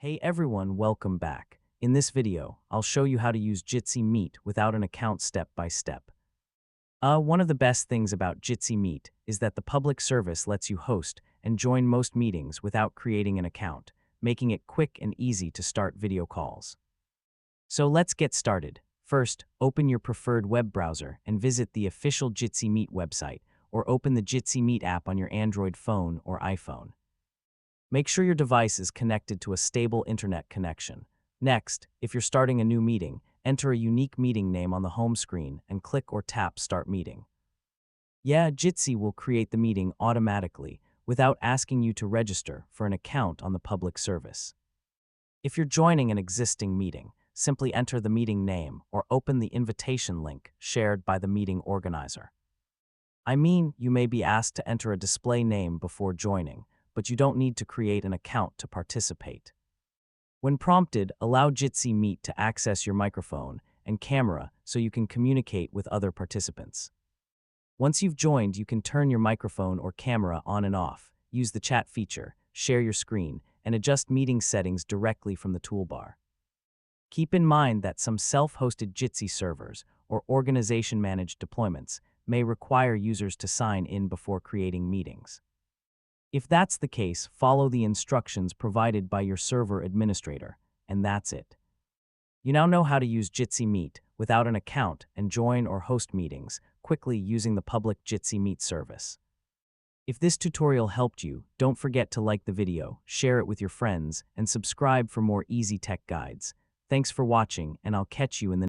Hey everyone, welcome back. In this video, I'll show you how to use Jitsi Meet without an account step by step. One of the best things about Jitsi Meet is that the public service lets you host and join most meetings without creating an account, making it quick and easy to start video calls. So let's get started. First, open your preferred web browser and visit the official Jitsi Meet website, or open the Jitsi Meet app on your Android phone or iPhone. Make sure your device is connected to a stable internet connection. Next, if you're starting a new meeting, enter a unique meeting name on the home screen and click or tap Start Meeting. Jitsi will create the meeting automatically without asking you to register for an account on the public service. If you're joining an existing meeting, simply enter the meeting name or open the invitation link shared by the meeting organizer. You may be asked to enter a display name before joining, but you don't need to create an account to participate. When prompted, allow Jitsi Meet to access your microphone and camera so you can communicate with other participants. Once you've joined, you can turn your microphone or camera on and off, use the chat feature, share your screen, and adjust meeting settings directly from the toolbar. Keep in mind that some self-hosted Jitsi servers or organization-managed deployments may require users to sign in before creating meetings. If that's the case, follow the instructions provided by your server administrator, and that's it. You now know how to use Jitsi Meet without an account and join or host meetings quickly using the public Jitsi Meet service. If this tutorial helped you, don't forget to like the video, share it with your friends, and subscribe for more easy tech guides. Thanks for watching, and I'll catch you in the